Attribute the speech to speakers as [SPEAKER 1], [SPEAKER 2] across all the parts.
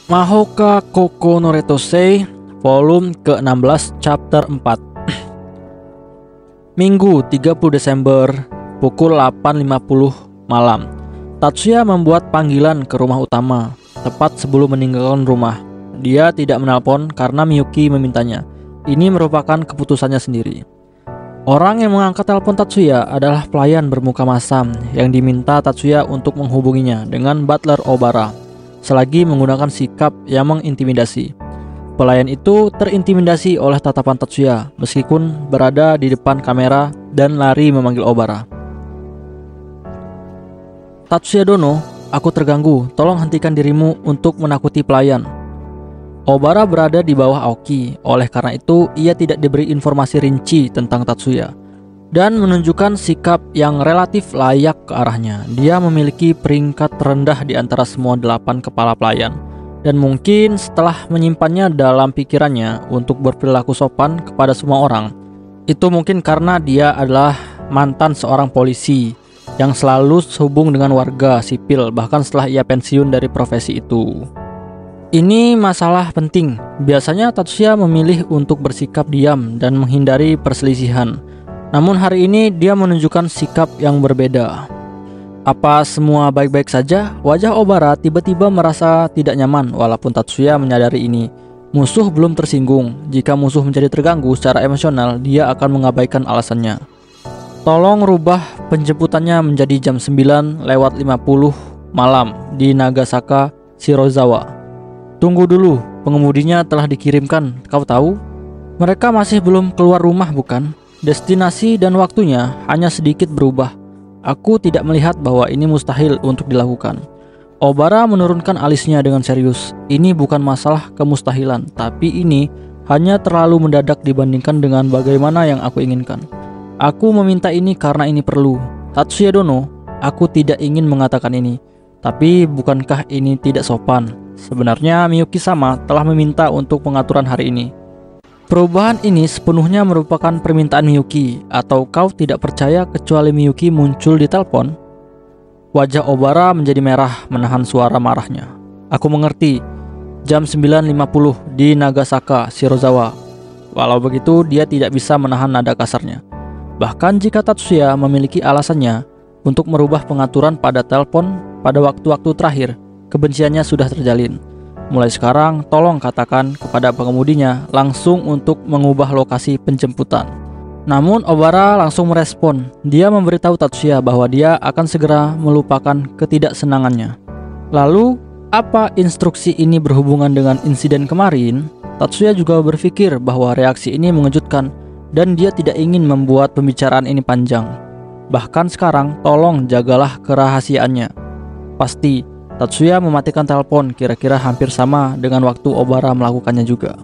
[SPEAKER 1] Mahoka Koko no Retosei, volume ke-16, chapter 4. Minggu 30 Desember, pukul 8.50 malam. Tatsuya membuat panggilan ke rumah utama, tepat sebelum meninggalkan rumah. Dia tidak menelpon karena Miyuki memintanya. Ini merupakan keputusannya sendiri. Orang yang mengangkat telepon Tatsuya adalah pelayan bermuka masam yang diminta Tatsuya untuk menghubunginya dengan butler Obara, selagi menggunakan sikap yang mengintimidasi. Pelayan itu terintimidasi oleh tatapan Tatsuya meskipun berada di depan kamera dan lari memanggil Obara. "Tatsuya Dono, aku terganggu, tolong hentikan dirimu untuk menakuti pelayan." Obara berada di bawah Aoki, oleh karena itu ia tidak diberi informasi rinci tentang Tatsuya dan menunjukkan sikap yang relatif layak ke arahnya. Dia memiliki peringkat terendah di antara semua 8 kepala pelayan, dan mungkin setelah menyimpannya dalam pikirannya untuk berperilaku sopan kepada semua orang, itu mungkin karena dia adalah mantan seorang polisi yang selalu sehubung dengan warga sipil bahkan setelah ia pensiun dari profesi itu. Ini masalah penting. Biasanya Tatsuya memilih untuk bersikap diam dan menghindari perselisihan. Namun hari ini dia menunjukkan sikap yang berbeda. Apa semua baik-baik saja? Wajah Obara tiba-tiba merasa tidak nyaman walaupun Tatsuya menyadari ini. Musuh belum tersinggung. Jika musuh menjadi terganggu secara emosional, dia akan mengabaikan alasannya. Tolong rubah penjemputannya menjadi jam 9:50 malam di Nagasaka, Shirozawa. Tunggu dulu, pengemudinya telah dikirimkan, kau tahu? Mereka masih belum keluar rumah bukan? Destinasi dan waktunya hanya sedikit berubah. Aku tidak melihat bahwa ini mustahil untuk dilakukan. Obara menurunkan alisnya dengan serius. Ini bukan masalah kemustahilan, tapi ini hanya terlalu mendadak dibandingkan dengan bagaimana yang aku inginkan. Aku meminta ini karena ini perlu. Tatsuya Dono, aku tidak ingin mengatakan ini, tapi bukankah ini tidak sopan? Sebenarnya Miyuki-sama telah meminta untuk pengaturan hari ini. Perubahan ini sepenuhnya merupakan permintaan Miyuki, atau kau tidak percaya kecuali Miyuki muncul di telepon? Wajah Obara menjadi merah menahan suara marahnya. Aku mengerti. Jam 9:50 di Nagasaka, Shirozawa. Walau begitu, dia tidak bisa menahan nada kasarnya. Bahkan jika Tatsuya memiliki alasannya untuk merubah pengaturan pada telepon pada waktu-waktu terakhir, kebenciannya sudah terjalin. Mulai sekarang, tolong katakan kepada pengemudinya langsung untuk mengubah lokasi penjemputan. Namun Obara langsung merespon. Dia memberitahu Tatsuya bahwa dia akan segera melupakan ketidaksenangannya. Lalu, apa instruksi ini berhubungan dengan insiden kemarin? Tatsuya juga berpikir bahwa reaksi ini mengejutkan dan dia tidak ingin membuat pembicaraan ini panjang. Bahkan sekarang, tolong jagalah kerahasiaannya. Pasti Tatsuya mematikan telepon kira-kira hampir sama dengan waktu Obara melakukannya juga.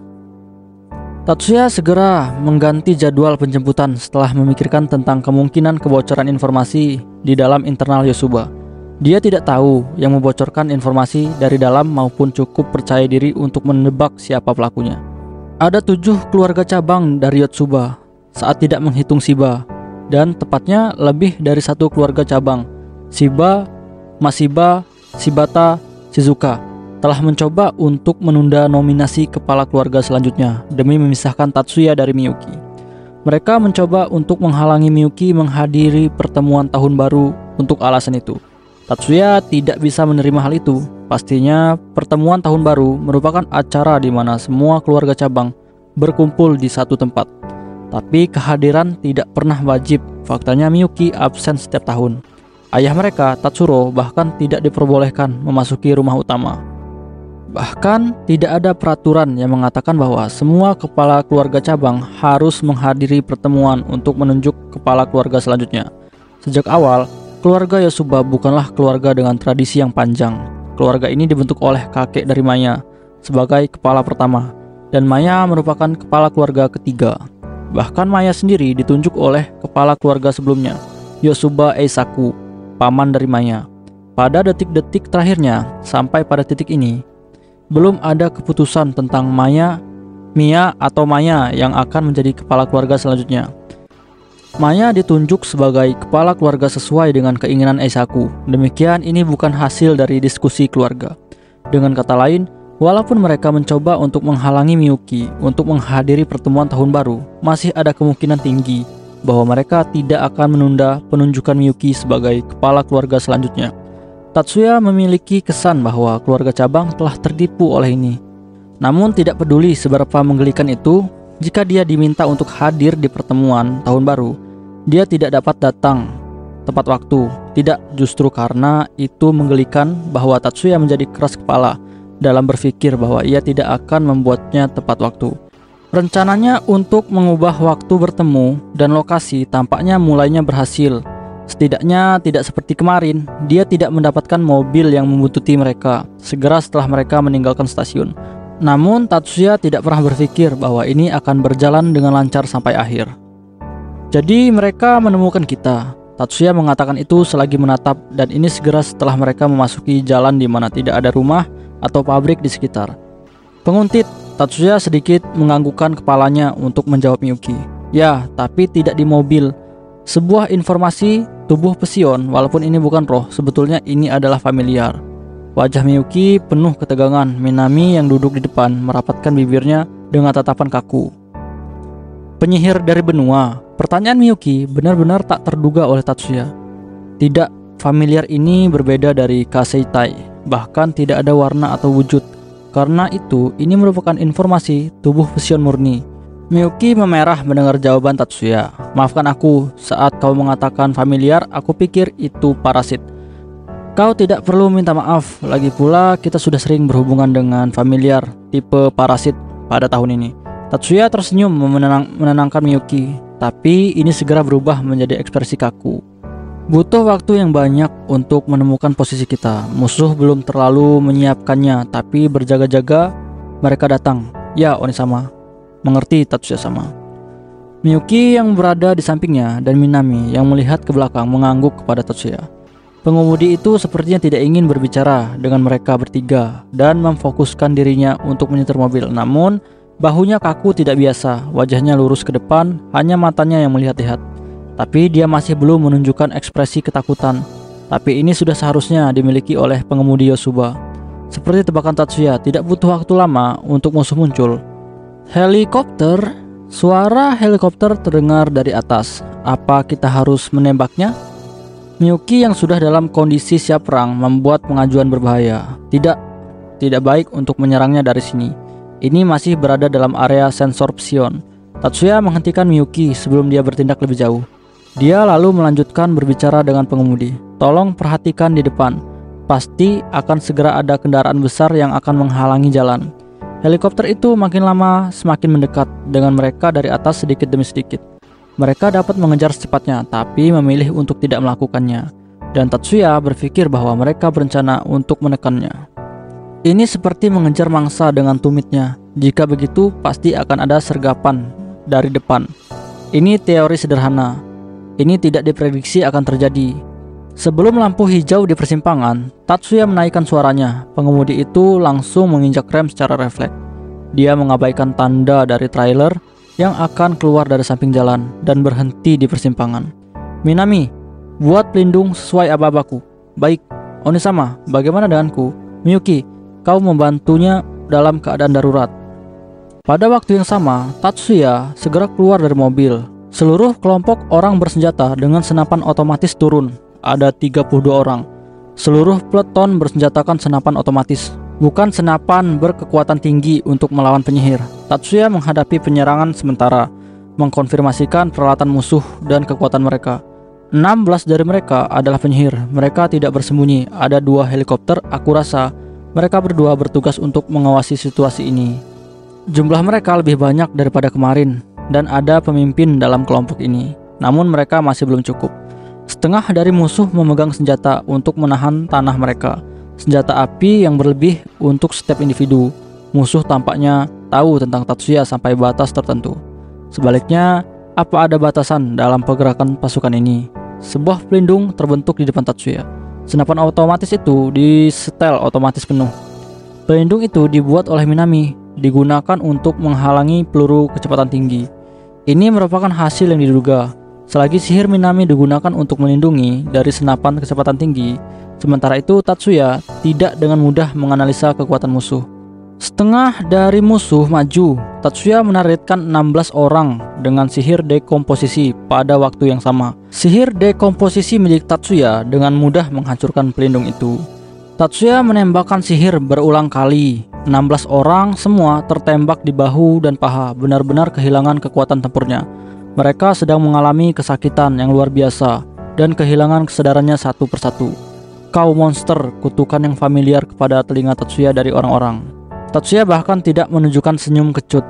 [SPEAKER 1] Tatsuya segera mengganti jadwal penjemputan setelah memikirkan tentang kemungkinan kebocoran informasi di dalam internal Yosuba. Dia tidak tahu yang membocorkan informasi dari dalam maupun cukup percaya diri untuk menebak siapa pelakunya. Ada 7 keluarga cabang dari Yotsuba saat tidak menghitung Shiba, dan tepatnya lebih dari 1 keluarga cabang. Shiba, Masiba, Shibata, Shizuka telah mencoba untuk menunda nominasi kepala keluarga selanjutnya demi memisahkan Tatsuya dari Miyuki. Mereka mencoba untuk menghalangi Miyuki menghadiri pertemuan tahun baru untuk alasan itu. Tatsuya tidak bisa menerima hal itu. Pastinya pertemuan tahun baru merupakan acara di mana semua keluarga cabang berkumpul di satu tempat. Tapi kehadiran tidak pernah wajib. Faktanya Miyuki absen setiap tahun. Ayah mereka, Tatsuro, bahkan tidak diperbolehkan memasuki rumah utama. Bahkan tidak ada peraturan yang mengatakan bahwa semua kepala keluarga cabang harus menghadiri pertemuan untuk menunjuk kepala keluarga selanjutnya. Sejak awal, keluarga Yosuba bukanlah keluarga dengan tradisi yang panjang. Keluarga ini dibentuk oleh kakek dari Maya sebagai kepala pertama, dan Maya merupakan kepala keluarga ketiga. Bahkan Maya sendiri ditunjuk oleh kepala keluarga sebelumnya, Yosuba Eisaku, paman dari Maya. Pada detik-detik terakhirnya, sampai pada titik ini, belum ada keputusan tentang Mia atau Maya yang akan menjadi kepala keluarga selanjutnya. Maya ditunjuk sebagai kepala keluarga sesuai dengan keinginan Eisaku. Demikian ini bukan hasil dari diskusi keluarga. Dengan kata lain, Walaupun mereka mencoba untuk menghalangi Miyuki untuk menghadiri pertemuan tahun baru, masih ada kemungkinan tinggi bahwa mereka tidak akan menunda penunjukan Miyuki sebagai kepala keluarga selanjutnya. Tatsuya memiliki kesan bahwa keluarga cabang telah tertipu oleh ini. Namun tidak peduli seberapa menggelikan itu, jika dia diminta untuk hadir di pertemuan tahun baru, dia tidak dapat datang tepat waktu. Tidak justru karena itu menggelikan bahwa Tatsuya menjadi keras kepala dalam berpikir bahwa ia tidak akan membuatnya tepat waktu. Rencananya untuk mengubah waktu bertemu dan lokasi tampaknya mulainya berhasil. Setidaknya tidak seperti kemarin, dia tidak mendapatkan mobil yang membuntuti mereka segera setelah mereka meninggalkan stasiun. Namun Tatsuya tidak pernah berpikir bahwa ini akan berjalan dengan lancar sampai akhir. Jadi mereka menemukan kita. Tatsuya mengatakan itu selagi menatap, dan ini segera setelah mereka memasuki jalan di mana tidak ada rumah atau pabrik di sekitar. Penguntit, Tatsuya sedikit menganggukkan kepalanya untuk menjawab Miyuki. Ya, tapi tidak di mobil. Sebuah informasi tubuh pesion, walaupun ini bukan roh, sebetulnya ini adalah familiar. Wajah Miyuki penuh ketegangan. Minami yang duduk di depan merapatkan bibirnya dengan tatapan kaku. Penyihir dari benua. Pertanyaan Miyuki benar-benar tak terduga oleh Tatsuya. Tidak, familiar ini berbeda dari Kaseitai. Bahkan tidak ada warna atau wujud. Karena itu, ini merupakan informasi tubuh pesion murni. Miyuki memerah mendengar jawaban Tatsuya. Maafkan aku, saat kau mengatakan familiar, aku pikir itu parasit. Kau tidak perlu minta maaf, lagi pula kita sudah sering berhubungan dengan familiar tipe parasit pada tahun ini. Tatsuya tersenyum menenangkan Miyuki, tapi ini segera berubah menjadi ekspresi kaku. Butuh waktu yang banyak untuk menemukan posisi kita. Musuh belum terlalu menyiapkannya, tapi berjaga-jaga mereka datang. Ya, Onisama. Mengerti, Tatsuya-sama. Miyuki yang berada di sampingnya dan Minami yang melihat ke belakang mengangguk kepada Tatsuya. Pengemudi itu sepertinya tidak ingin berbicara dengan mereka bertiga dan memfokuskan dirinya untuk menyetir mobil. Namun, bahunya kaku tidak biasa, wajahnya lurus ke depan, hanya matanya yang melihat-lihat. Tapi dia masih belum menunjukkan ekspresi ketakutan. Tapi ini sudah seharusnya dimiliki oleh pengemudi Yosuba. Seperti tebakan Tatsuya, tidak butuh waktu lama untuk musuh muncul. Helikopter. Suara helikopter terdengar dari atas. Apa kita harus menembaknya? Miyuki yang sudah dalam kondisi siap perang membuat pengajuan berbahaya. Tidak baik untuk menyerangnya dari sini. Ini masih berada dalam area sensor psion. Tatsuya menghentikan Miyuki sebelum dia bertindak lebih jauh. Dia lalu melanjutkan berbicara dengan pengemudi. Tolong perhatikan di depan. Pasti akan segera ada kendaraan besar yang akan menghalangi jalan. Helikopter itu makin lama semakin mendekat dengan mereka dari atas sedikit demi sedikit. Mereka dapat mengejar secepatnya, tapi memilih untuk tidak melakukannya. Dan Tatsuya berpikir bahwa mereka berencana untuk menekannya. Ini seperti mengejar mangsa dengan tumitnya. Jika begitu, pasti akan ada sergapan dari depan. Ini teori sederhana. Ini tidak diprediksi akan terjadi. Sebelum lampu hijau di persimpangan, Tatsuya menaikkan suaranya. Pengemudi itu langsung menginjak rem secara refleks. Dia mengabaikan tanda dari trailer yang akan keluar dari samping jalan dan berhenti di persimpangan. Minami, buat pelindung sesuai aba-abaku. Baik, Onisama, bagaimana denganku? Miyuki, kau membantunya dalam keadaan darurat. Pada waktu yang sama, Tatsuya segera keluar dari mobil. Seluruh kelompok orang bersenjata dengan senapan otomatis turun. Ada 32 orang. Seluruh peleton bersenjatakan senapan otomatis, bukan senapan berkekuatan tinggi untuk melawan penyihir. Tatsuya menghadapi penyerangan sementara, mengkonfirmasikan peralatan musuh dan kekuatan mereka. 16 dari mereka adalah penyihir. Mereka tidak bersembunyi. Ada 2 helikopter, aku rasa mereka berdua bertugas untuk mengawasi situasi ini. Jumlah mereka lebih banyak daripada kemarin, dan ada pemimpin dalam kelompok ini. Namun mereka masih belum cukup. Setengah dari musuh memegang senjata untuk menahan tanah mereka. Senjata api yang berlebih untuk setiap individu. Musuh tampaknya tahu tentang Tatsuya sampai batas tertentu. Sebaliknya, apa ada batasan dalam pergerakan pasukan ini? Sebuah pelindung terbentuk di depan Tatsuya. Senapan otomatis itu disetel otomatis penuh. Pelindung itu dibuat oleh Minami, digunakan untuk menghalangi peluru kecepatan tinggi. Ini merupakan hasil yang diduga. Selagi sihir Minami digunakan untuk melindungi dari senapan kecepatan tinggi, sementara itu Tatsuya tidak dengan mudah menganalisa kekuatan musuh. Setengah dari musuh maju. Tatsuya menargetkan 16 orang dengan sihir dekomposisi pada waktu yang sama. Sihir dekomposisi milik Tatsuya dengan mudah menghancurkan pelindung itu. Tatsuya menembakkan sihir berulang kali. 16 orang semua tertembak di bahu dan paha, benar-benar kehilangan kekuatan tempurnya. Mereka sedang mengalami kesakitan yang luar biasa dan kehilangan kesadarannya satu persatu. Kau monster, kutukan yang familiar kepada telinga Tatsuya dari orang-orang. Tatsuya bahkan tidak menunjukkan senyum kecut.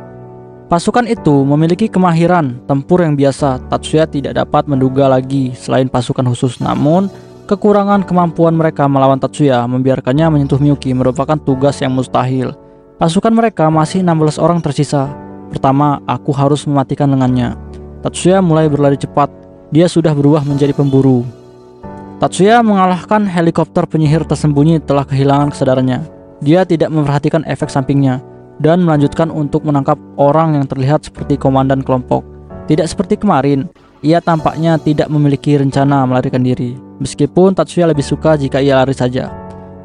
[SPEAKER 1] Pasukan itu memiliki kemahiran tempur yang biasa Tatsuya tidak dapat menduga lagi selain pasukan khusus. Namun, kekurangan kemampuan mereka melawan Tatsuya membiarkannya menyentuh Miyuki merupakan tugas yang mustahil. Pasukan mereka masih 16 orang tersisa. Pertama, aku harus mematikan lengannya. Tatsuya mulai berlari cepat. Dia sudah berubah menjadi pemburu. Tatsuya mengalahkan helikopter penyihir tersembunyi telah kehilangan kesadarannya. Dia tidak memperhatikan efek sampingnya dan melanjutkan untuk menangkap orang yang terlihat seperti komandan kelompok. Tidak seperti kemarin, ia tampaknya tidak memiliki rencana melarikan diri. Meskipun Tatsuya lebih suka jika ia lari saja,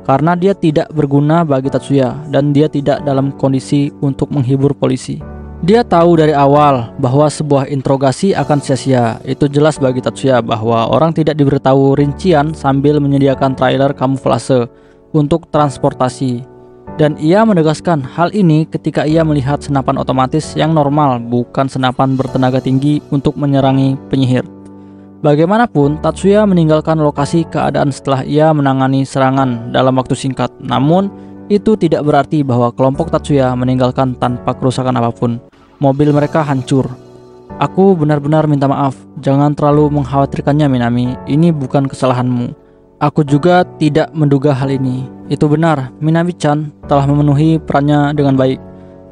[SPEAKER 1] karena dia tidak berguna bagi Tatsuya dan dia tidak dalam kondisi untuk menghibur polisi. Dia tahu dari awal bahwa sebuah interogasi akan sia-sia. Itu jelas bagi Tatsuya bahwa orang tidak diberitahu rincian sambil menyediakan trailer kamuflase untuk transportasi, dan ia menegaskan hal ini ketika ia melihat senapan otomatis yang normal, bukan senapan bertenaga tinggi untuk menyerangi penyihir. Bagaimanapun, Tatsuya meninggalkan lokasi keadaan setelah ia menangani serangan dalam waktu singkat. Namun, itu tidak berarti bahwa kelompok Tatsuya meninggalkan tanpa kerusakan apapun. Mobil mereka hancur. Aku benar-benar minta maaf, jangan terlalu mengkhawatirkannya Minami, ini bukan kesalahanmu. Aku juga tidak menduga hal ini. Itu benar, Minami-chan telah memenuhi perannya dengan baik.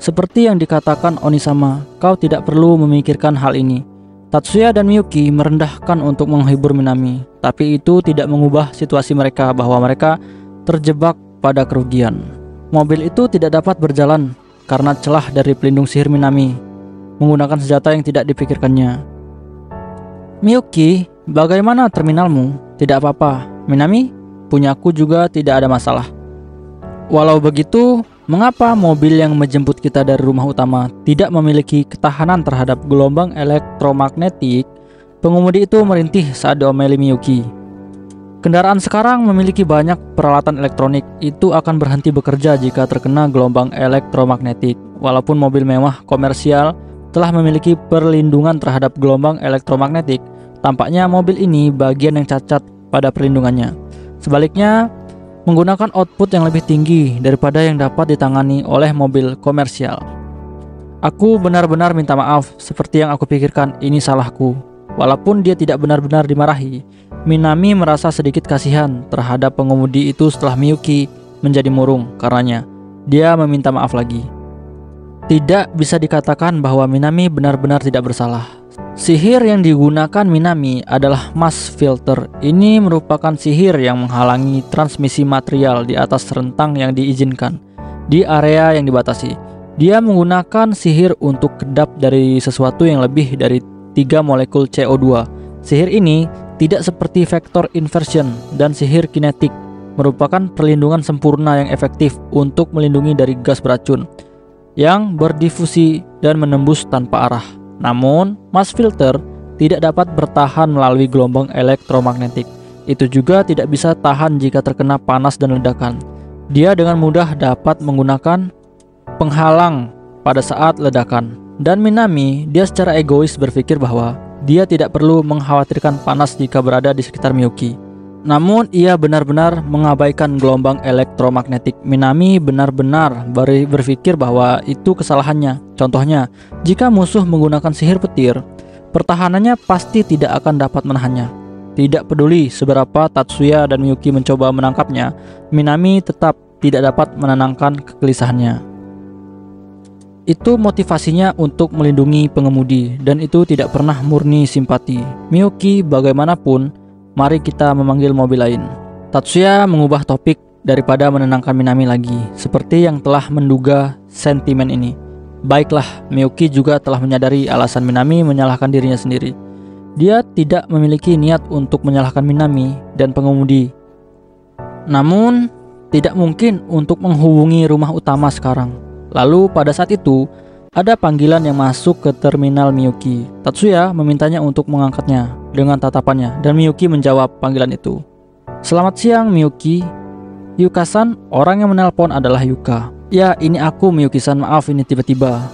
[SPEAKER 1] Seperti yang dikatakan Onisama, kau tidak perlu memikirkan hal ini. Tatsuya dan Miyuki merendahkan untuk menghibur Minami, tapi itu tidak mengubah situasi mereka bahwa mereka terjebak pada kerugian. Mobil itu tidak dapat berjalan karena celah dari pelindung sihir Minami menggunakan senjata yang tidak dipikirkannya. Miyuki, bagaimana terminalmu? Tidak apa-apa. Minami, punyaku juga tidak ada masalah. Walau begitu, mengapa mobil yang menjemput kita dari rumah utama tidak memiliki ketahanan terhadap gelombang elektromagnetik? Pengemudi itu merintih saat diomeli Miyuki. Kendaraan sekarang memiliki banyak peralatan elektronik, itu akan berhenti bekerja jika terkena gelombang elektromagnetik. Walaupun mobil mewah komersial telah memiliki perlindungan terhadap gelombang elektromagnetik, tampaknya mobil ini bagian yang cacat pada perlindungannya. Sebaliknya, menggunakan output yang lebih tinggi daripada yang dapat ditangani oleh mobil komersial. Aku benar-benar minta maaf, seperti yang aku pikirkan, ini salahku. Walaupun dia tidak benar-benar dimarahi, Minami merasa sedikit kasihan terhadap pengemudi itu setelah Miyuki menjadi murung karenanya. Dia meminta maaf lagi. Tidak bisa dikatakan bahwa Minami benar-benar tidak bersalah. Sihir yang digunakan Minami adalah mass filter. Ini merupakan sihir yang menghalangi transmisi material di atas rentang yang diizinkan di area yang dibatasi. Dia menggunakan sihir untuk kedap dari sesuatu yang lebih dari 3 molekul CO2. Sihir ini tidak seperti vektor inversion dan sihir kinetik, merupakan perlindungan sempurna yang efektif untuk melindungi dari gas beracun yang berdifusi dan menembus tanpa arah. Namun, mass filter tidak dapat bertahan melalui gelombang elektromagnetik. Itu juga tidak bisa tahan jika terkena panas dan ledakan. Dia dengan mudah dapat menggunakan penghalang pada saat ledakan. Dan Minami, dia secara egois berpikir bahwa dia tidak perlu mengkhawatirkan panas jika berada di sekitar Miyuki. Namun ia benar-benar mengabaikan gelombang elektromagnetik. Minami benar-benar berpikir bahwa itu kesalahannya. Contohnya, jika musuh menggunakan sihir petir, pertahanannya pasti tidak akan dapat menahannya. Tidak peduli seberapa Tatsuya dan Miyuki mencoba menangkapnya, Minami tetap tidak dapat menenangkan kegelisahannya. Itu motivasinya untuk melindungi pengemudi, dan itu tidak pernah murni simpati. Miyuki, bagaimanapun, mari kita memanggil mobil lain. Tatsuya mengubah topik daripada menenangkan Minami lagi, seperti yang telah menduga sentimen ini. Baiklah, Miyuki juga telah menyadari alasan Minami menyalahkan dirinya sendiri. Dia tidak memiliki niat untuk menyalahkan Minami dan pengemudi. Namun, tidak mungkin untuk menghubungi rumah utama sekarang. Lalu pada saat itu, ada panggilan yang masuk ke terminal Miyuki. Tatsuya memintanya untuk mengangkatnya dengan tatapannya, dan Miyuki menjawab panggilan itu. "Selamat siang, Miyuki." "Yuka-san," orang yang menelpon adalah Yuka. "Ya, ini aku, Miyuki-san, maaf ini tiba-tiba."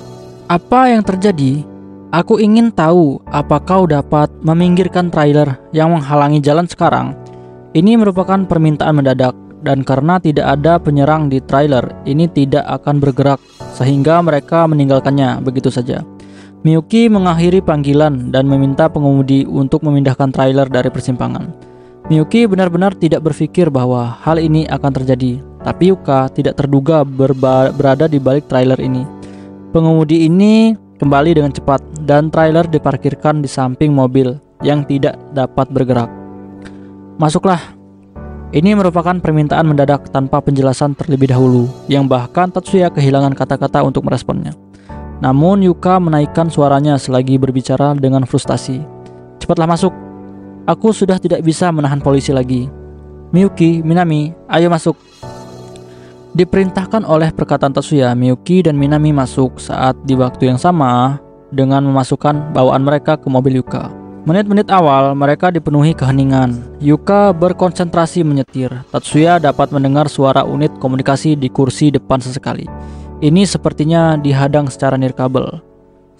[SPEAKER 1] "Apa yang terjadi?" "Aku ingin tahu apa kau dapat meminggirkan trailer yang menghalangi jalan sekarang. Ini merupakan permintaan mendadak, dan karena tidak ada penyerang di trailer, ini tidak akan bergerak sehingga mereka meninggalkannya begitu saja." Miyuki mengakhiri panggilan dan meminta pengemudi untuk memindahkan trailer dari persimpangan. Miyuki benar-benar tidak berpikir bahwa hal ini akan terjadi, tapi Yuka tidak terduga berada di balik trailer ini. Pengemudi ini kembali dengan cepat dan trailer diparkirkan di samping mobil yang tidak dapat bergerak. "Masuklah." Ini merupakan permintaan mendadak tanpa penjelasan terlebih dahulu, yang bahkan Tatsuya kehilangan kata-kata untuk meresponnya. Namun Yuka menaikkan suaranya selagi berbicara dengan frustasi. "Cepatlah masuk. Aku sudah tidak bisa menahan polisi lagi. Miyuki, Minami, ayo masuk." Diperintahkan oleh perkataan Tatsuya, Miyuki dan Minami masuk saat di waktu yang sama dengan memasukkan bawaan mereka ke mobil Yuka. Menit-menit awal mereka dipenuhi keheningan. Yuka berkonsentrasi menyetir. Tatsuya dapat mendengar suara unit komunikasi di kursi depan sesekali. Ini sepertinya dihadang secara nirkabel.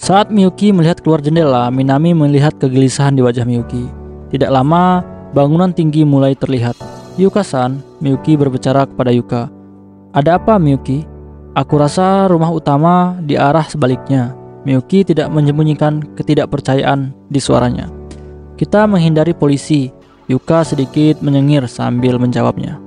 [SPEAKER 1] Saat Miyuki melihat keluar jendela, Minami melihat kegelisahan di wajah Miyuki. Tidak lama, bangunan tinggi mulai terlihat. "Yuka-san," Miyuki berbicara kepada Yuka. "Ada apa, Miyuki?" "Aku rasa rumah utama di arah sebaliknya." Miyuki tidak menyembunyikan ketidakpercayaan di suaranya. "Kita menghindari polisi." Yuka sedikit menyengir sambil menjawabnya.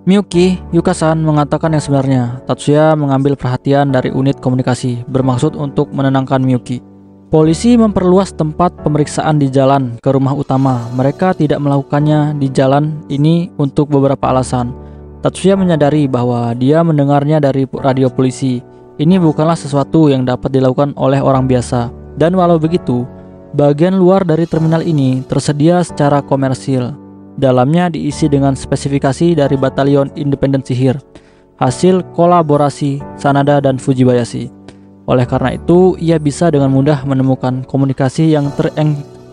[SPEAKER 1] "Miyuki, Yuka-san mengatakan yang sebenarnya." Tatsuya mengambil perhatian dari unit komunikasi, bermaksud untuk menenangkan Miyuki. "Polisi memperluas tempat pemeriksaan di jalan ke rumah utama. Mereka tidak melakukannya di jalan ini untuk beberapa alasan." Tatsuya menyadari bahwa dia mendengarnya dari radio polisi. Ini bukanlah sesuatu yang dapat dilakukan oleh orang biasa. Dan walau begitu, bagian luar dari terminal ini tersedia secara komersil. Dalamnya diisi dengan spesifikasi dari Batalion Independen Sihir, hasil kolaborasi Sanada dan Fujibayashi. Oleh karena itu, ia bisa dengan mudah menemukan komunikasi yang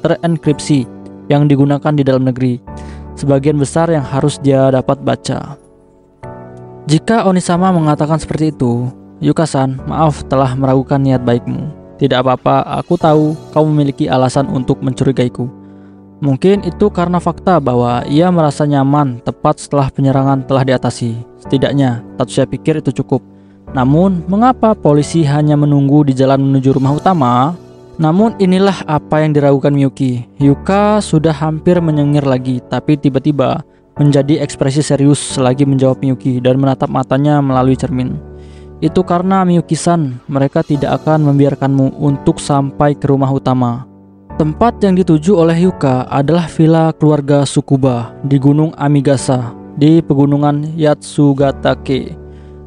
[SPEAKER 1] terenkripsi yang digunakan di dalam negeri. Sebagian besar yang harus dia dapat baca. Jika Onisama mengatakan seperti itu, "Yuka-san, maaf telah meragukan niat baikmu. Tidak apa-apa, aku tahu kau memiliki alasan untuk mencurigaiku. Mungkin itu karena fakta bahwa ia merasa nyaman tepat setelah penyerangan telah diatasi. Setidaknya, Tatsuya pikir itu cukup. Namun, mengapa polisi hanya menunggu di jalan menuju rumah utama?" Namun inilah apa yang diragukan Miyuki. Yuka sudah hampir menyengir lagi, tapi tiba-tiba menjadi ekspresi serius selagi menjawab Miyuki dan menatap matanya melalui cermin. "Itu karena, Miyuki-san, mereka tidak akan membiarkanmu untuk sampai ke rumah utama." Tempat yang dituju oleh Yuka adalah villa keluarga Tsukuba di Gunung Amigasa di pegunungan Yatsugatake.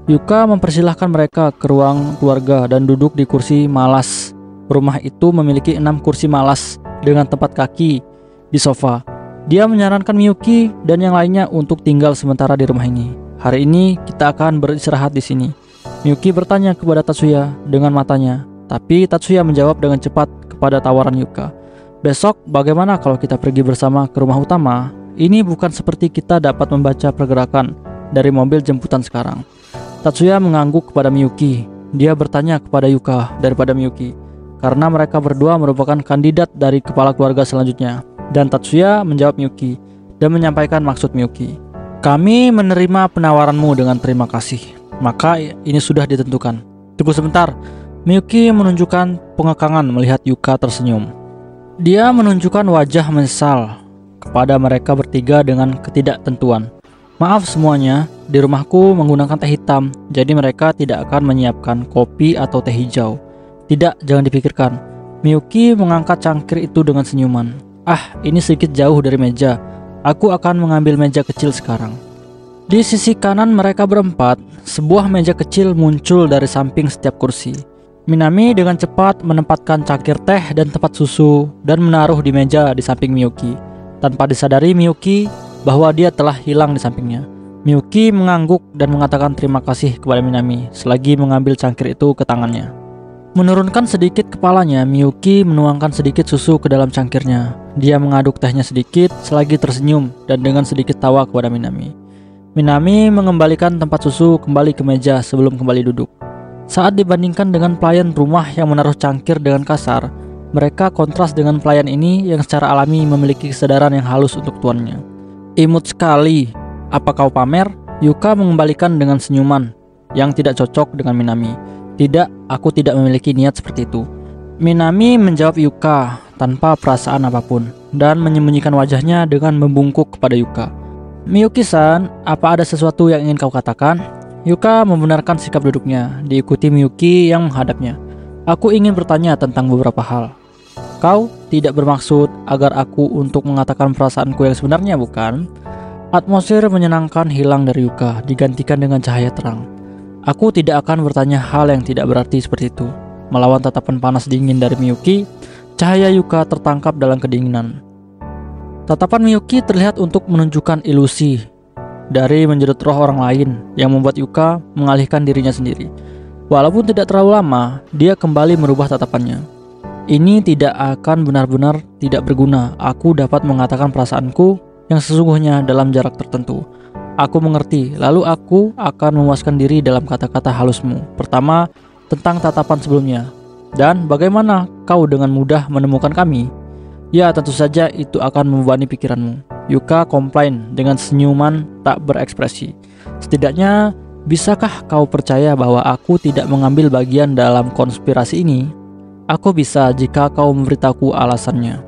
[SPEAKER 1] Yuka mempersilahkan mereka ke ruang keluarga dan duduk di kursi malas. Rumah itu memiliki 6 kursi malas dengan tempat kaki di sofa. Dia menyarankan Miyuki dan yang lainnya untuk tinggal sementara di rumah ini. "Hari ini kita akan beristirahat di sini." Miyuki bertanya kepada Tatsuya dengan matanya, tapi Tatsuya menjawab dengan cepat kepada tawaran Yuka. "Besok bagaimana kalau kita pergi bersama ke rumah utama? Ini bukan seperti kita dapat membaca pergerakan dari mobil jemputan sekarang." Tatsuya mengangguk kepada Miyuki. Dia bertanya kepada Yuka daripada Miyuki, karena mereka berdua merupakan kandidat dari kepala keluarga selanjutnya. Dan Tatsuya menjawab Miyuki dan menyampaikan maksud Miyuki. "Kami menerima penawaranmu dengan terima kasih. Maka ini sudah ditentukan." "Tunggu sebentar." Miyuki menunjukkan pengekangan melihat Yuka tersenyum. Dia menunjukkan wajah menyesal kepada mereka bertiga dengan ketidaktentuan. "Maaf semuanya, di rumahku menggunakan teh hitam, jadi mereka tidak akan menyiapkan kopi atau teh hijau." "Tidak, jangan dipikirkan." Miyuki mengangkat cangkir itu dengan senyuman. "Ah, ini sedikit jauh dari meja. Aku akan mengambil meja kecil sekarang." Di sisi kanan mereka berempat, sebuah meja kecil muncul dari samping setiap kursi. Minami dengan cepat menempatkan cangkir teh dan tempat susu dan menaruh di meja di samping Miyuki, tanpa disadari Miyuki bahwa dia telah hilang di sampingnya. Miyuki mengangguk dan mengatakan terima kasih kepada Minami selagi mengambil cangkir itu ke tangannya. Menurunkan sedikit kepalanya, Miyuki menuangkan sedikit susu ke dalam cangkirnya. Dia mengaduk tehnya sedikit selagi tersenyum dan dengan sedikit tawa kepada Minami. Minami mengembalikan tempat susu kembali ke meja sebelum kembali duduk. Saat dibandingkan dengan pelayan rumah yang menaruh cangkir dengan kasar, mereka kontras dengan pelayan ini yang secara alami memiliki kesadaran yang halus untuk tuannya. Imut sekali. Apa kau pamer? Yuka mengembalikan dengan senyuman yang tidak cocok dengan Minami. Tidak, aku tidak memiliki niat seperti itu. Minami menjawab Yuka tanpa perasaan apapun dan menyembunyikan wajahnya dengan membungkuk kepada Yuka. Miyuki-san, apa ada sesuatu yang ingin kau katakan? Yuka membenarkan sikap duduknya, diikuti Miyuki yang menghadapnya. Aku ingin bertanya tentang beberapa hal. Kau tidak bermaksud agar aku untuk mengatakan perasaanku yang sebenarnya, bukan? Atmosfer menyenangkan hilang dari Yuka, digantikan dengan cahaya terang. Aku tidak akan bertanya hal yang tidak berarti seperti itu. Melawan tatapan panas dingin dari Miyuki, cahaya Yuka tertangkap dalam kedinginan. Tatapan Miyuki terlihat untuk menunjukkan ilusi dari menjedot roh orang lain yang membuat Yuka mengalihkan dirinya sendiri. Walaupun tidak terlalu lama, dia kembali merubah tatapannya. Ini tidak akan benar-benar tidak berguna. Aku dapat mengatakan perasaanku yang sesungguhnya dalam jarak tertentu. Aku mengerti, lalu aku akan memuaskan diri dalam kata-kata halusmu. Pertama, tentang tatapan sebelumnya. Dan bagaimana kau dengan mudah menemukan kami? Ya, tentu saja itu akan membebani pikiranmu. Yuka komplain dengan senyuman tak berekspresi. Setidaknya, bisakah kau percaya bahwa aku tidak mengambil bagian dalam konspirasi ini? Aku bisa jika kau memberitahu alasannya.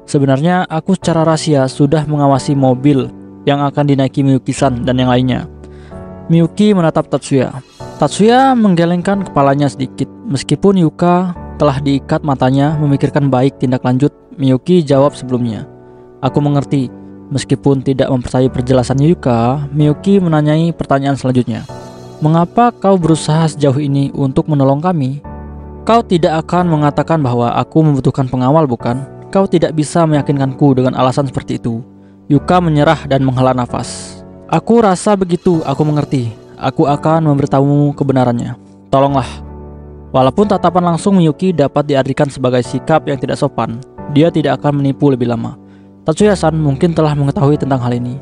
[SPEAKER 1] Sebenarnya aku secara rahasia sudah mengawasi mobil yang akan dinaiki Miyuki-san dan yang lainnya. Miyuki menatap Tatsuya. Tatsuya menggelengkan kepalanya sedikit. Meskipun Yuka telah diikat matanya memikirkan baik tindak lanjut, Miyuki jawab sebelumnya. Aku mengerti. Meskipun tidak mempercayai perjelasannya Yuka, Miyuki menanyai pertanyaan selanjutnya. Mengapa kau berusaha sejauh ini untuk menolong kami? Kau tidak akan mengatakan bahwa aku membutuhkan pengawal, bukan? Kau tidak bisa meyakinkanku dengan alasan seperti itu. Yuka menyerah dan menghela nafas. Aku rasa begitu, aku mengerti. Aku akan memberitahumu kebenarannya. Tolonglah. Walaupun tatapan langsung Miyuki dapat diartikan sebagai sikap yang tidak sopan, dia tidak akan menipu lebih lama. Tatsuya-san mungkin telah mengetahui tentang hal ini.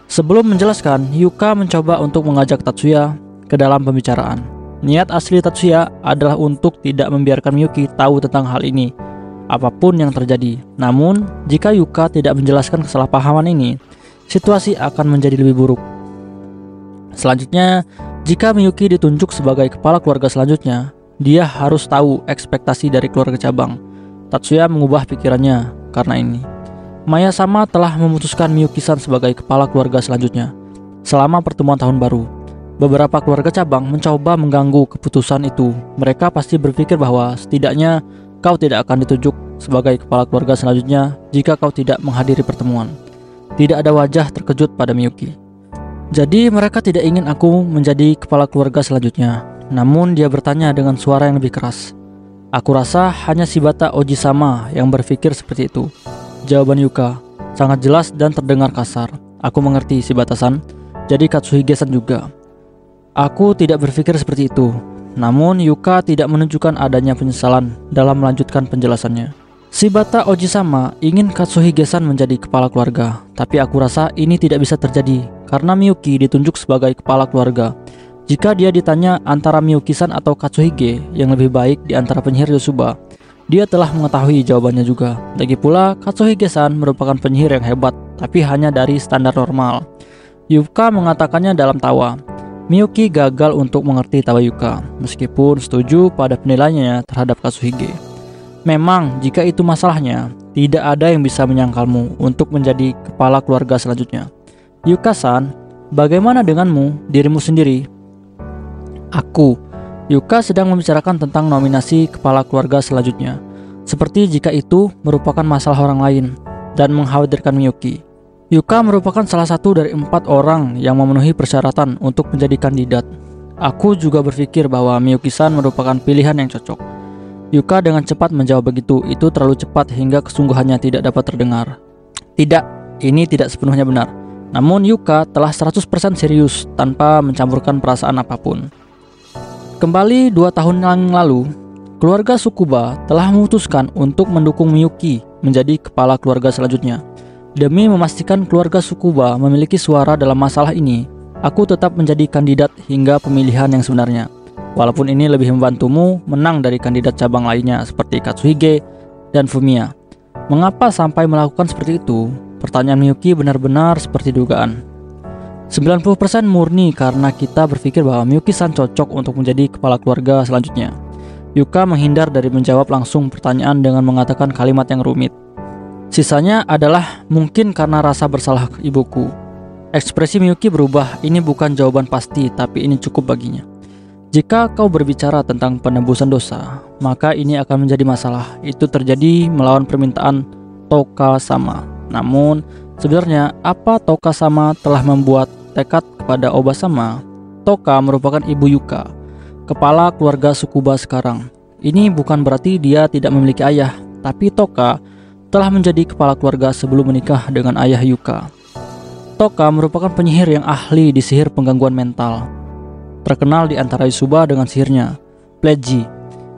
[SPEAKER 1] Sebelum menjelaskan, Yuka mencoba untuk mengajak Tatsuya ke dalam pembicaraan. Niat asli Tatsuya adalah untuk tidak membiarkan Miyuki tahu tentang hal ini, apapun yang terjadi. Namun, jika Yuka tidak menjelaskan kesalahpahaman ini, situasi akan menjadi lebih buruk. Selanjutnya, jika Miyuki ditunjuk sebagai kepala keluarga selanjutnya, dia harus tahu ekspektasi dari keluarga cabang. Tatsuya mengubah pikirannya karena ini. Maya sama telah memutuskan Miyuki-san sebagai kepala keluarga selanjutnya. Selama pertemuan tahun baru, beberapa keluarga cabang mencoba mengganggu keputusan itu. Mereka pasti berpikir bahwa setidaknya kau tidak akan ditunjuk sebagai kepala keluarga selanjutnya jika kau tidak menghadiri pertemuan. Tidak ada wajah terkejut pada Miyuki. Jadi mereka tidak ingin aku menjadi kepala keluarga selanjutnya. Namun dia bertanya dengan suara yang lebih keras. Aku rasa hanya Shibata Oji-sama yang berpikir seperti itu. Jawaban Yuka sangat jelas dan terdengar kasar. Aku mengerti, Shibata-san. Jadi Katsuhige-san juga. Aku tidak berpikir seperti itu. Namun Yuka tidak menunjukkan adanya penyesalan dalam melanjutkan penjelasannya. Shibata Oji-sama ingin Katsuhige-san menjadi kepala keluarga, tapi aku rasa ini tidak bisa terjadi karena Miyuki ditunjuk sebagai kepala keluarga. Jika dia ditanya antara Miyuki-san atau Katsuhige yang lebih baik di antara penyihir Yosuba, dia telah mengetahui jawabannya juga. Lagi pula, Katsuhige-san merupakan penyihir yang hebat, tapi hanya dari standar normal. Yuka mengatakannya dalam tawa. Miyuki gagal untuk mengerti tawa Yuka, meskipun setuju pada penilaiannya terhadap Katsuhige. Memang, jika itu masalahnya, tidak ada yang bisa menyangkalmu untuk menjadi kepala keluarga selanjutnya. Yuka-san, bagaimana denganmu, dirimu sendiri? Aku. Yuka sedang membicarakan tentang nominasi kepala keluarga selanjutnya. Seperti jika itu merupakan masalah orang lain dan mengkhawatirkan Miyuki. Yuka merupakan salah satu dari 4 orang yang memenuhi persyaratan untuk menjadi kandidat. Aku juga berpikir bahwa Miyuki-san merupakan pilihan yang cocok. Yuka dengan cepat menjawab begitu, itu terlalu cepat hingga kesungguhannya tidak dapat terdengar. Tidak, ini tidak sepenuhnya benar. Namun Yuka telah 100% serius tanpa mencampurkan perasaan apapun. Kembali 2 tahun yang lalu, keluarga Tsukuba telah memutuskan untuk mendukung Miyuki menjadi kepala keluarga selanjutnya. Demi memastikan keluarga Tsukuba memiliki suara dalam masalah ini, aku tetap menjadi kandidat hingga pemilihan yang sebenarnya. Walaupun ini lebih membantumu menang dari kandidat cabang lainnya seperti Katsuhige dan Fumiya. Mengapa sampai melakukan seperti itu? Pertanyaan Miyuki benar-benar seperti dugaan. 90% murni karena kita berpikir bahwa Miyuki-san cocok untuk menjadi kepala keluarga selanjutnya. Yuka menghindar dari menjawab langsung pertanyaan dengan mengatakan kalimat yang rumit. Sisanya adalah mungkin karena rasa bersalah ibuku. Ekspresi Miyuki berubah, ini bukan jawaban pasti, tapi ini cukup baginya. Jika kau berbicara tentang penebusan dosa, maka ini akan menjadi masalah. Itu terjadi melawan permintaan Toka-sama. Namun, sebenarnya apa Toka-sama telah membuat tekad kepada Oba-sama? Toka merupakan ibu Yuka, kepala keluarga Tsukuba sekarang. Ini bukan berarti dia tidak memiliki ayah, tapi Toka telah menjadi kepala keluarga sebelum menikah dengan ayah Yuka. Toka merupakan penyihir yang ahli di sihir penggangguan mental. Terkenal di antara Yusuba dengan sihirnya, Pleji.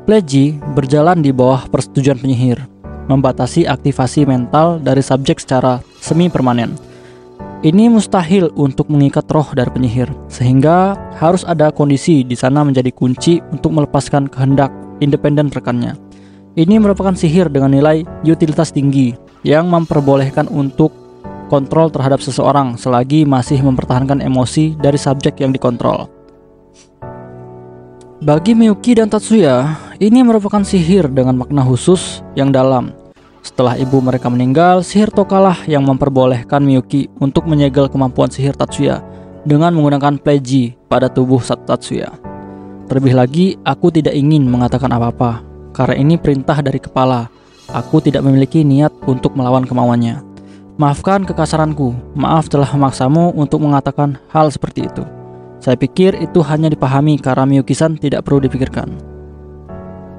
[SPEAKER 1] Pleji berjalan di bawah persetujuan penyihir, membatasi aktivasi mental dari subjek secara semi permanen. Ini mustahil untuk mengikat roh dari penyihir, sehingga harus ada kondisi di sana menjadi kunci untuk melepaskan kehendak independen rekannya. Ini merupakan sihir dengan nilai utilitas tinggi yang memperbolehkan untuk kontrol terhadap seseorang selagi masih mempertahankan emosi dari subjek yang dikontrol. Bagi Miyuki dan Tatsuya, ini merupakan sihir dengan makna khusus yang dalam. Setelah ibu mereka meninggal, sihir Toka lah yang memperbolehkan Miyuki untuk menyegel kemampuan sihir Tatsuya dengan menggunakan Pleji pada tubuh Tatsuya. Terlebih lagi, aku tidak ingin mengatakan apa-apa, karena ini perintah dari kepala. Aku tidak memiliki niat untuk melawan kemauannya. Maafkan kekasaranku, maaf telah memaksamu untuk mengatakan hal seperti itu. Saya pikir itu hanya dipahami karena Miyuki-san tidak perlu dipikirkan.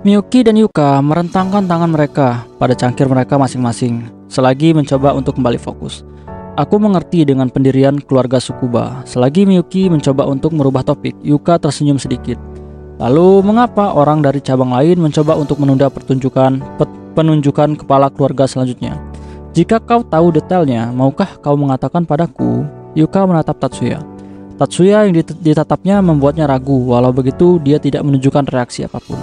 [SPEAKER 1] Miyuki dan Yuka merentangkan tangan mereka pada cangkir mereka masing-masing, selagi mencoba untuk kembali fokus. Aku mengerti dengan pendirian keluarga Tsukuba. Selagi Miyuki mencoba untuk merubah topik, Yuka tersenyum sedikit. Lalu, mengapa orang dari cabang lain mencoba untuk menunda penunjukan kepala keluarga selanjutnya? Jika kau tahu detailnya, maukah kau mengatakan padaku? Yuka menatap Tatsuya. Tatsuya yang ditatapnya membuatnya ragu, walau begitu dia tidak menunjukkan reaksi apapun.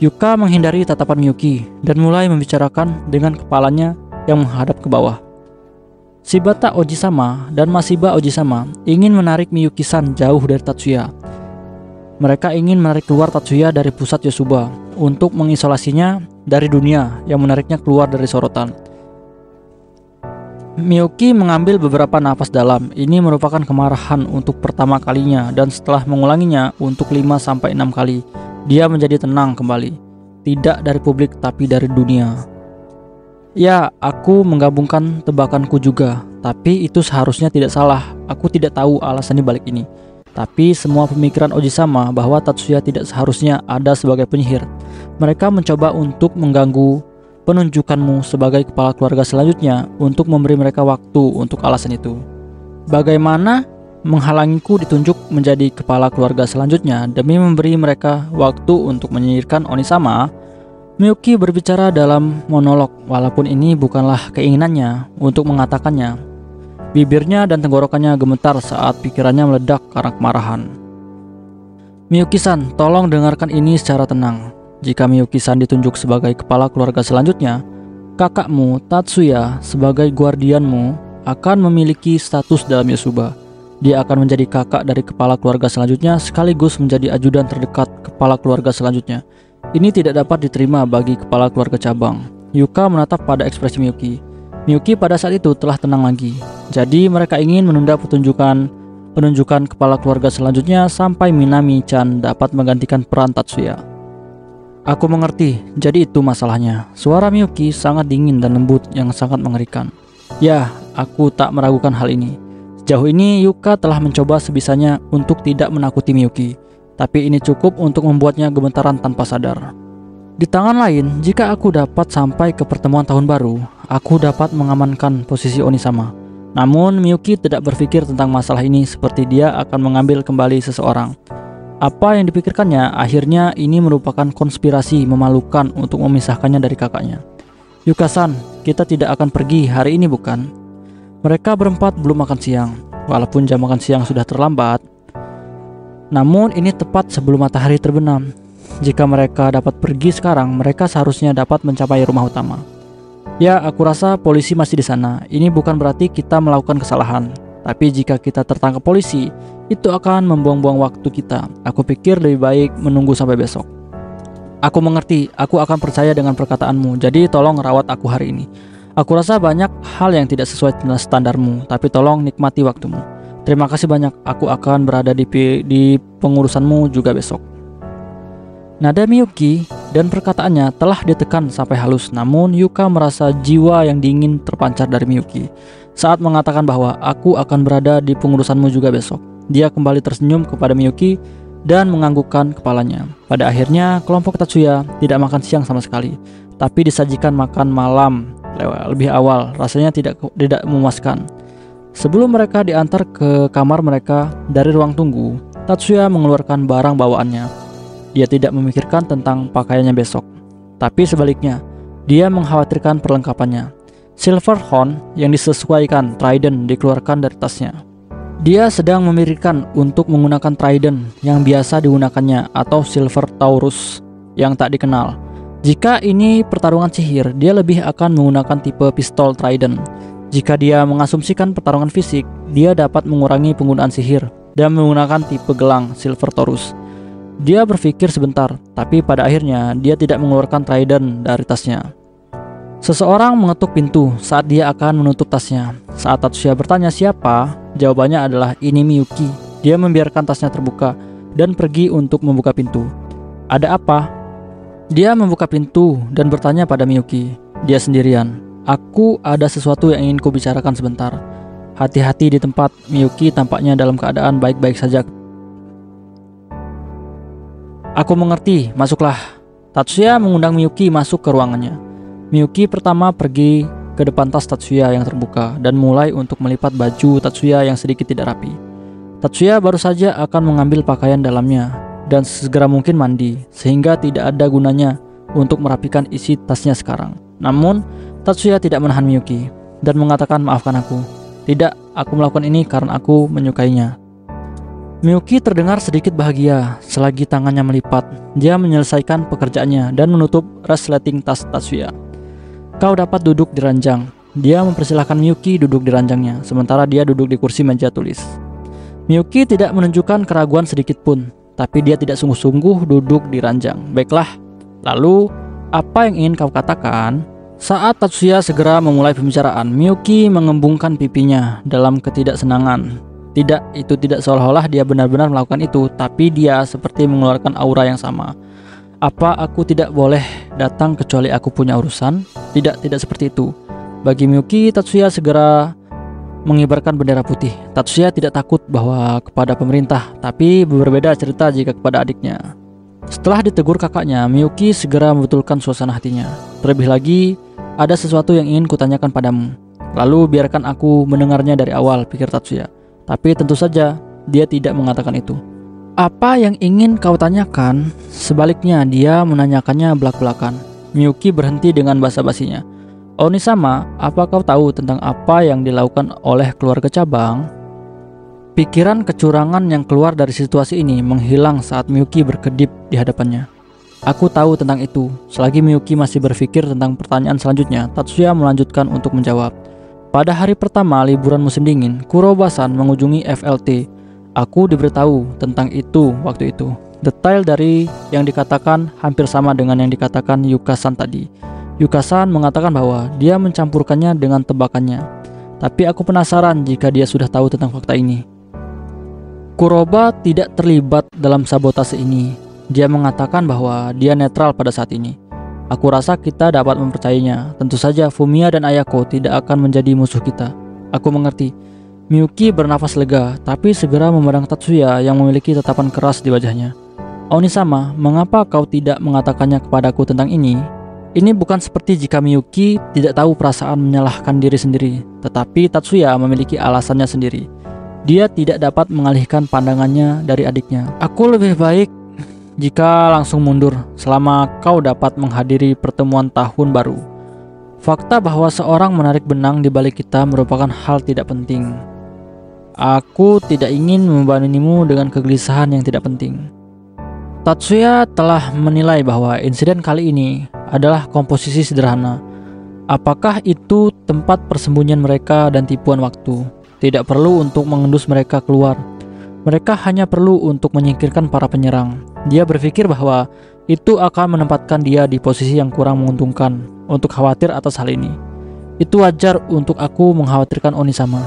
[SPEAKER 1] Yuka menghindari tatapan Miyuki dan mulai membicarakan dengan kepalanya yang menghadap ke bawah. Shibata Oji-sama dan Masiba Oji-sama ingin menarik Miyuki-san jauh dari Tatsuya. Mereka ingin menarik keluar Tatsuya dari pusat Yosuba untuk mengisolasinya dari dunia yang menariknya keluar dari sorotan. Miyuki mengambil beberapa napas dalam. Ini merupakan kemarahan untuk pertama kalinya, dan setelah mengulanginya untuk 5-6 kali, dia menjadi tenang kembali. Tidak dari publik tapi dari dunia. Ya, aku menggabungkan tebakanku juga, tapi itu seharusnya tidak salah. Aku tidak tahu alasan di balik ini. Tapi semua pemikiran Oji-sama bahwa Tatsuya tidak seharusnya ada sebagai penyihir. Mereka mencoba untuk mengganggu penunjukanmu sebagai kepala keluarga selanjutnya untuk memberi mereka waktu untuk alasan itu. Bagaimana menghalangiku ditunjuk menjadi kepala keluarga selanjutnya demi memberi mereka waktu untuk menyingkirkan Onisama? Miyuki berbicara dalam monolog, walaupun ini bukanlah keinginannya untuk mengatakannya. Bibirnya dan tenggorokannya gemetar saat pikirannya meledak karena kemarahan. Miyuki-san, tolong dengarkan ini secara tenang. Jika Miyuki-san ditunjuk sebagai kepala keluarga selanjutnya, kakakmu Tatsuya sebagai guardianmu akan memiliki status dalam Yosuba. Dia akan menjadi kakak dari kepala keluarga selanjutnya sekaligus menjadi ajudan terdekat kepala keluarga selanjutnya. Ini tidak dapat diterima bagi kepala keluarga cabang. Yuka menatap pada ekspresi Miyuki. Miyuki pada saat itu telah tenang lagi. Jadi mereka ingin menunda penunjukan kepala keluarga selanjutnya sampai Minami-chan dapat menggantikan peran Tatsuya. Aku mengerti, jadi itu masalahnya. Suara Miyuki sangat dingin dan lembut yang sangat mengerikan. Ya, aku tak meragukan hal ini. Sejauh ini Yuka telah mencoba sebisanya untuk tidak menakuti Miyuki, tapi ini cukup untuk membuatnya gemetaran tanpa sadar. Di tangan lain, jika aku dapat sampai ke pertemuan tahun baru, aku dapat mengamankan posisi Onisama. Namun Miyuki tidak berpikir tentang masalah ini seperti dia akan mengambil kembali seseorang. Apa yang dipikirkannya akhirnya ini merupakan konspirasi memalukan untuk memisahkannya dari kakaknya. Yuka-san, kita tidak akan pergi hari ini bukan? Mereka berempat belum makan siang. Walaupun jam makan siang sudah terlambat, namun ini tepat sebelum matahari terbenam. Jika mereka dapat pergi sekarang, mereka seharusnya dapat mencapai rumah utama. Ya, aku rasa polisi masih di sana. Ini bukan berarti kita melakukan kesalahan. Tapi jika kita tertangkap polisi, itu akan membuang-buang waktu kita. Aku pikir lebih baik menunggu sampai besok. Aku mengerti, aku akan percaya dengan perkataanmu. Jadi tolong rawat aku hari ini. Aku rasa banyak hal yang tidak sesuai dengan standarmu, tapi tolong nikmati waktumu. Terima kasih banyak, aku akan berada di pengurusanmu juga besok. Nada Miyuki dan perkataannya telah ditekan sampai halus, namun Yuka merasa jiwa yang dingin terpancar dari Miyuki saat mengatakan bahwa aku akan berada di pengurusanmu juga besok. Dia kembali tersenyum kepada Miyuki dan menganggukkan kepalanya. Pada akhirnya kelompok Tatsuya tidak makan siang sama sekali, tapi disajikan makan malam lebih awal. Rasanya tidak memuaskan. Sebelum mereka diantar ke kamar mereka dari ruang tunggu, Tatsuya mengeluarkan barang bawaannya. Dia tidak memikirkan tentang pakaiannya besok, tapi sebaliknya, dia mengkhawatirkan perlengkapannya. Silver Horn yang disesuaikan Trident dikeluarkan dari tasnya. Dia sedang memikirkan untuk menggunakan Trident yang biasa digunakannya atau Silver Taurus yang tak dikenal. Jika ini pertarungan sihir, dia lebih akan menggunakan tipe pistol Trident. Jika dia mengasumsikan pertarungan fisik, dia dapat mengurangi penggunaan sihir dan menggunakan tipe gelang Silver Taurus. Dia berpikir sebentar, tapi pada akhirnya dia tidak mengeluarkan Trident dari tasnya. Seseorang mengetuk pintu saat dia akan menutup tasnya. Saat Tatsuya bertanya siapa, jawabannya adalah ini Miyuki. Dia membiarkan tasnya terbuka dan pergi untuk membuka pintu. Ada apa? Dia membuka pintu dan bertanya pada Miyuki. Dia sendirian. Aku ada sesuatu yang ingin kubicarakan sebentar. Hati-hati di tempat. Miyuki tampaknya dalam keadaan baik-baik saja. Aku mengerti, masuklah. Tatsuya mengundang Miyuki masuk ke ruangannya. Miyuki pertama pergi ke depan tas Tatsuya yang terbuka dan mulai untuk melipat baju Tatsuya yang sedikit tidak rapi. Tatsuya baru saja akan mengambil pakaian dalamnya dan segera mungkin mandi, sehingga tidak ada gunanya untuk merapikan isi tasnya sekarang. Namun, Tatsuya tidak menahan Miyuki dan mengatakan maafkan aku. Tidak, aku melakukan ini karena aku menyukainya. Miyuki terdengar sedikit bahagia selagi tangannya melipat. Dia menyelesaikan pekerjaannya dan menutup resleting tas Tatsuya. Kau dapat duduk di ranjang. Dia mempersilahkan Miyuki duduk di ranjangnya, sementara dia duduk di kursi meja tulis. Miyuki tidak menunjukkan keraguan sedikit pun, tapi dia tidak sungguh-sungguh duduk di ranjang. Baiklah, lalu apa yang ingin kau katakan? Saat Tatsuya segera memulai pembicaraan, Miyuki mengembungkan pipinya dalam ketidaksenangan. Tidak, itu tidak seolah-olah dia benar-benar melakukan itu, tapi dia seperti mengeluarkan aura yang sama. Apa aku tidak boleh datang kecuali aku punya urusan? Tidak seperti itu. Bagi Miyuki, Tatsuya segera mengibarkan bendera putih. Tatsuya tidak takut bahwa kepada pemerintah, tapi berbeda cerita jika kepada adiknya. Setelah ditegur kakaknya, Miyuki segera membetulkan suasana hatinya. Terlebih lagi, ada sesuatu yang ingin kutanyakan padamu. Lalu biarkan aku mendengarnya dari awal, pikir Tatsuya. Tapi tentu saja dia tidak mengatakan itu. Apa yang ingin kau tanyakan? Sebaliknya dia menanyakannya belak-belakan. Miyuki berhenti dengan basa-basinya. Onisama, apa kau tahu tentang apa yang dilakukan oleh keluarga cabang? Pikiran kecurangan yang keluar dari situasi ini menghilang saat Miyuki berkedip di hadapannya. Aku tahu tentang itu. Selagi Miyuki masih berpikir tentang pertanyaan selanjutnya, Tatsuya melanjutkan untuk menjawab. Pada hari pertama liburan musim dingin, Kuroba-san mengunjungi FLT. Aku diberitahu tentang itu waktu itu. Detail dari yang dikatakan hampir sama dengan yang dikatakan Yuka-san tadi. Yuka-san mengatakan bahwa dia mencampurkannya dengan tebakannya. Tapi aku penasaran jika dia sudah tahu tentang fakta ini. Kuroba tidak terlibat dalam sabotase ini. Dia mengatakan bahwa dia netral pada saat ini. Aku rasa kita dapat mempercayainya. Tentu saja Fumiya dan Ayako tidak akan menjadi musuh kita. Aku mengerti. Miyuki bernafas lega, tapi segera memandang Tatsuya yang memiliki tatapan keras di wajahnya. Onisama, mengapa kau tidak mengatakannya kepadaku tentang ini? Ini bukan seperti jika Miyuki tidak tahu perasaan menyalahkan diri sendiri, tetapi Tatsuya memiliki alasannya sendiri. Dia tidak dapat mengalihkan pandangannya dari adiknya. Aku lebih baik jika langsung mundur selama kau dapat menghadiri pertemuan tahun baru. Fakta bahwa seorang menarik benang di balik kita merupakan hal tidak penting. Aku tidak ingin membebanimu dengan kegelisahan yang tidak penting. Tatsuya telah menilai bahwa insiden kali ini adalah komposisi sederhana. Apakah itu tempat persembunyian mereka dan tipuan waktu? Tidak perlu untuk mengendus mereka keluar. Mereka hanya perlu untuk menyingkirkan para penyerang. Dia berpikir bahwa itu akan menempatkan dia di posisi yang kurang menguntungkan untuk khawatir atas hal ini. Itu wajar untuk aku mengkhawatirkan Onisama.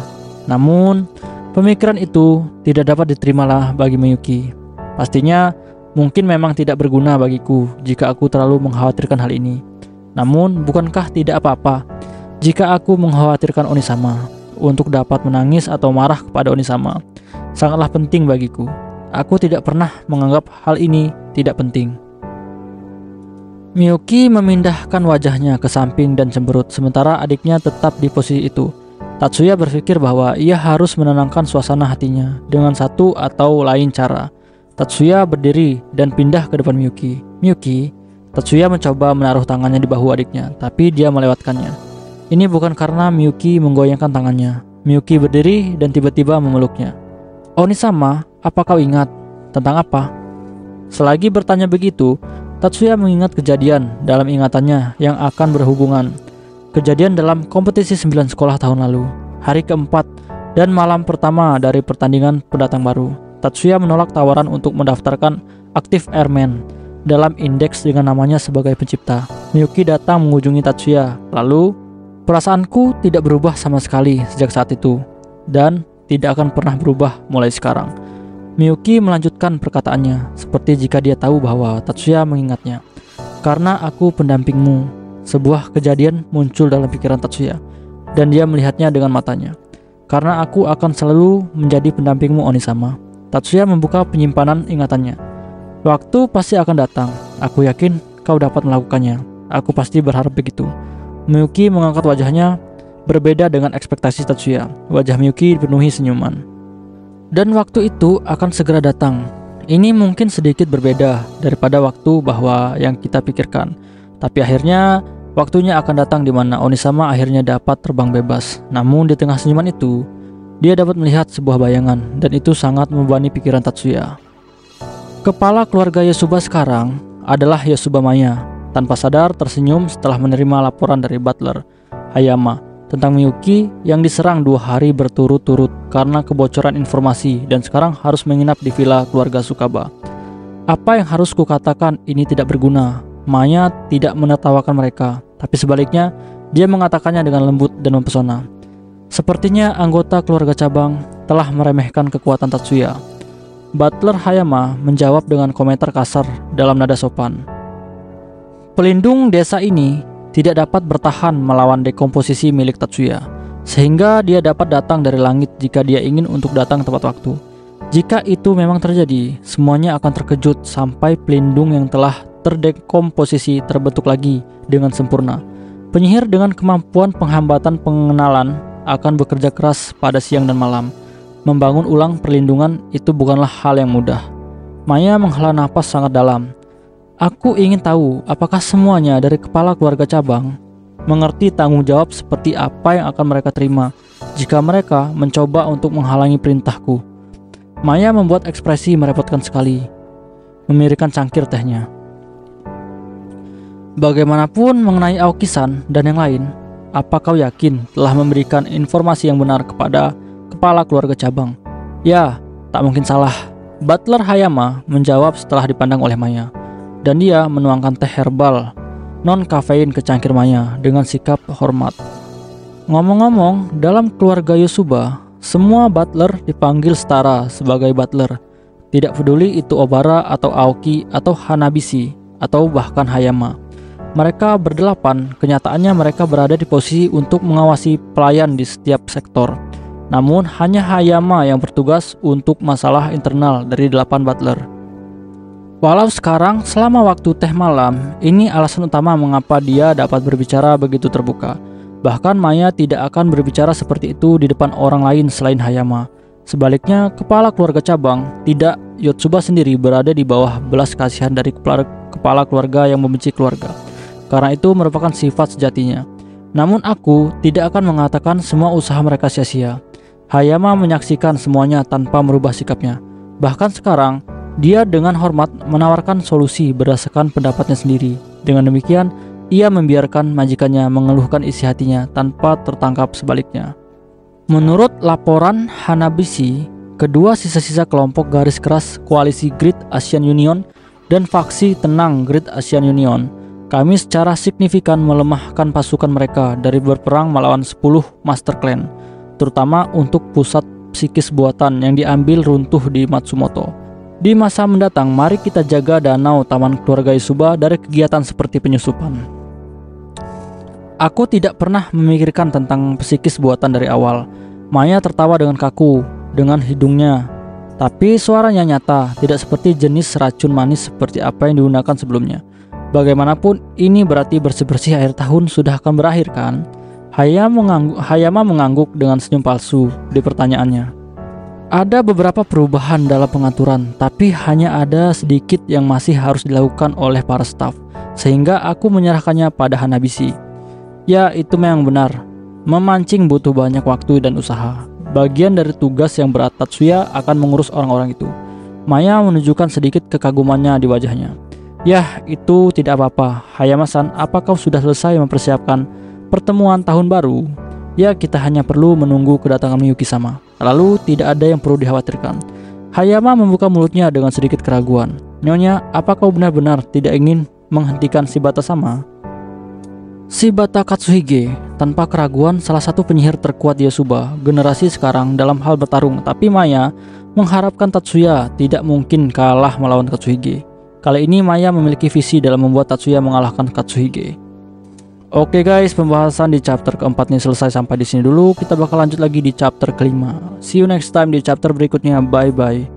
[SPEAKER 1] Namun, pemikiran itu tidak dapat diterimalah bagi Miyuki. Pastinya, mungkin memang tidak berguna bagiku jika aku terlalu mengkhawatirkan hal ini. Namun, bukankah tidak apa-apa jika aku mengkhawatirkan Onisama untuk dapat menangis atau marah kepada Onisama? Sangatlah penting bagiku. Aku tidak pernah menganggap hal ini tidak penting. Miyuki memindahkan wajahnya ke samping dan cemberut, sementara adiknya tetap di posisi itu. Tatsuya berpikir bahwa ia harus menenangkan suasana hatinya dengan satu atau lain cara. Tatsuya berdiri dan pindah ke depan Miyuki. Miyuki, Tatsuya mencoba menaruh tangannya di bahu adiknya, tapi dia melewatkannya. Ini bukan karena Miyuki menggoyangkan tangannya. Miyuki berdiri dan tiba-tiba memeluknya. Onisama, apa kau ingat? Tentang apa? Selagi bertanya begitu, Tatsuya mengingat kejadian dalam ingatannya yang akan berhubungan. Kejadian dalam kompetisi 9 sekolah tahun lalu, hari keempat dan malam pertama dari pertandingan pendatang baru. Tatsuya menolak tawaran untuk mendaftarkan aktif Airman dalam indeks dengan namanya sebagai pencipta. Miyuki datang mengunjungi Tatsuya, lalu perasaanku tidak berubah sama sekali sejak saat itu, dan tidak akan pernah berubah mulai sekarang. Miyuki melanjutkan perkataannya, seperti jika dia tahu bahwa Tatsuya mengingatnya. Karena aku pendampingmu, sebuah kejadian muncul dalam pikiran Tatsuya, dan dia melihatnya dengan matanya. Karena aku akan selalu menjadi pendampingmu, Onisama. Tatsuya membuka penyimpanan ingatannya. Waktu pasti akan datang. Aku yakin kau dapat melakukannya. Aku pasti berharap begitu. Miyuki mengangkat wajahnya, berbeda dengan ekspektasi Tatsuya. Wajah Miyuki dipenuhi senyuman. Dan waktu itu akan segera datang. Ini mungkin sedikit berbeda daripada waktu bahwa yang kita pikirkan. Tapi akhirnya waktunya akan datang di mana Onisama akhirnya dapat terbang bebas. Namun di tengah senyuman itu, dia dapat melihat sebuah bayangan, dan itu sangat membebani pikiran Tatsuya. Kepala keluarga Yosuba sekarang adalah Yosuba Maya. Tanpa sadar tersenyum setelah menerima laporan dari butler Hayama tentang Miyuki yang diserang 2 hari berturut-turut karena kebocoran informasi dan sekarang harus menginap di villa keluarga Sukaba. Apa yang harus kukatakan ini tidak berguna. Maya tidak menertawakan mereka, tapi sebaliknya dia mengatakannya dengan lembut dan mempesona. Sepertinya anggota keluarga cabang telah meremehkan kekuatan Tatsuya. Butler Hayama menjawab dengan komentar kasar dalam nada sopan. Pelindung desa ini tidak dapat bertahan melawan dekomposisi milik Tatsuya, sehingga dia dapat datang dari langit jika dia ingin untuk datang tepat waktu. Jika itu memang terjadi, semuanya akan terkejut sampai pelindung yang telah terdekomposisi terbentuk lagi dengan sempurna. Penyihir dengan kemampuan penghambatan pengenalan akan bekerja keras pada siang dan malam. Membangun ulang perlindungan itu bukanlah hal yang mudah. Maya menghela napas sangat dalam. Aku ingin tahu apakah semuanya dari kepala keluarga cabang mengerti tanggung jawab seperti apa yang akan mereka terima jika mereka mencoba untuk menghalangi perintahku. Maya membuat ekspresi merepotkan sekali, memirikan cangkir tehnya. Bagaimanapun mengenai Aoki-san dan yang lain, apa kau yakin telah memberikan informasi yang benar kepada kepala keluarga cabang? Ya, tak mungkin salah. Butler Hayama menjawab setelah dipandang oleh Maya, dan dia menuangkan teh herbal non-kafein ke cangkir Maya dengan sikap hormat. Ngomong-ngomong, dalam keluarga Yosuba, semua butler dipanggil setara sebagai butler. Tidak peduli itu Obara atau Aoki atau Hanabishi atau bahkan Hayama. Mereka berdelapan, kenyataannya mereka berada di posisi untuk mengawasi pelayan di setiap sektor. Namun hanya Hayama yang bertugas untuk masalah internal dari 8 butler. Walau sekarang selama waktu teh malam, ini alasan utama mengapa dia dapat berbicara begitu terbuka. Bahkan Maya tidak akan berbicara seperti itu di depan orang lain selain Hayama. Sebaliknya, kepala keluarga cabang, tidak, Yotsuba sendiri berada di bawah belas kasihan dari kepala keluarga yang membenci keluarga. Karena itu merupakan sifat sejatinya. Namun aku tidak akan mengatakan semua usaha mereka sia-sia. Hayama menyaksikan semuanya tanpa merubah sikapnya. Bahkan sekarang, dia dengan hormat menawarkan solusi berdasarkan pendapatnya sendiri. Dengan demikian, ia membiarkan majikannya mengeluhkan isi hatinya tanpa tertangkap sebaliknya. Menurut laporan Hanabishi, kedua sisa-sisa kelompok garis keras koalisi Great Asian Union dan faksi tenang Great Asian Union, kami secara signifikan melemahkan pasukan mereka dari berperang melawan 10 Master Clan, terutama untuk pusat psikis buatan yang diambil runtuh di Matsumoto. Di masa mendatang, mari kita jaga danau taman keluarga Isuba dari kegiatan seperti penyusupan. Aku tidak pernah memikirkan tentang psikis buatan dari awal. Maya tertawa dengan kaku, dengan hidungnya. Tapi suaranya nyata, tidak seperti jenis racun manis seperti apa yang digunakan sebelumnya. Bagaimanapun, ini berarti bersih-bersih akhir tahun sudah akan berakhir kan? Hayama mengangguk dengan senyum palsu di pertanyaannya. Ada beberapa perubahan dalam pengaturan, tapi hanya ada sedikit yang masih harus dilakukan oleh para staf, sehingga aku menyerahkannya pada Hanabishi. Ya, itu memang benar. Memancing butuh banyak waktu dan usaha. Bagian dari tugas yang berat Tatsuya akan mengurus orang-orang itu. Maya menunjukkan sedikit kekagumannya di wajahnya. Yah, itu tidak apa-apa. Hayama-san, apa kau sudah selesai mempersiapkan pertemuan tahun baru? Ya, kita hanya perlu menunggu kedatangan Miyuki-sama. Lalu tidak ada yang perlu dikhawatirkan. Hayama membuka mulutnya dengan sedikit keraguan. Nyonya, apa kau benar-benar tidak ingin menghentikan Shibata-sama? Shibata Katsuhige, tanpa keraguan salah satu penyihir terkuat Yosuba generasi sekarang dalam hal bertarung. Tapi Maya mengharapkan Tatsuya tidak mungkin kalah melawan Katsuhige. Kali ini Maya memiliki visi dalam membuat Tatsuya mengalahkan Katsuhige. Oke guys, pembahasan di chapter keempat ini selesai sampai di sini dulu. Kita bakal lanjut lagi di chapter kelima. See you next time di chapter berikutnya. Bye bye.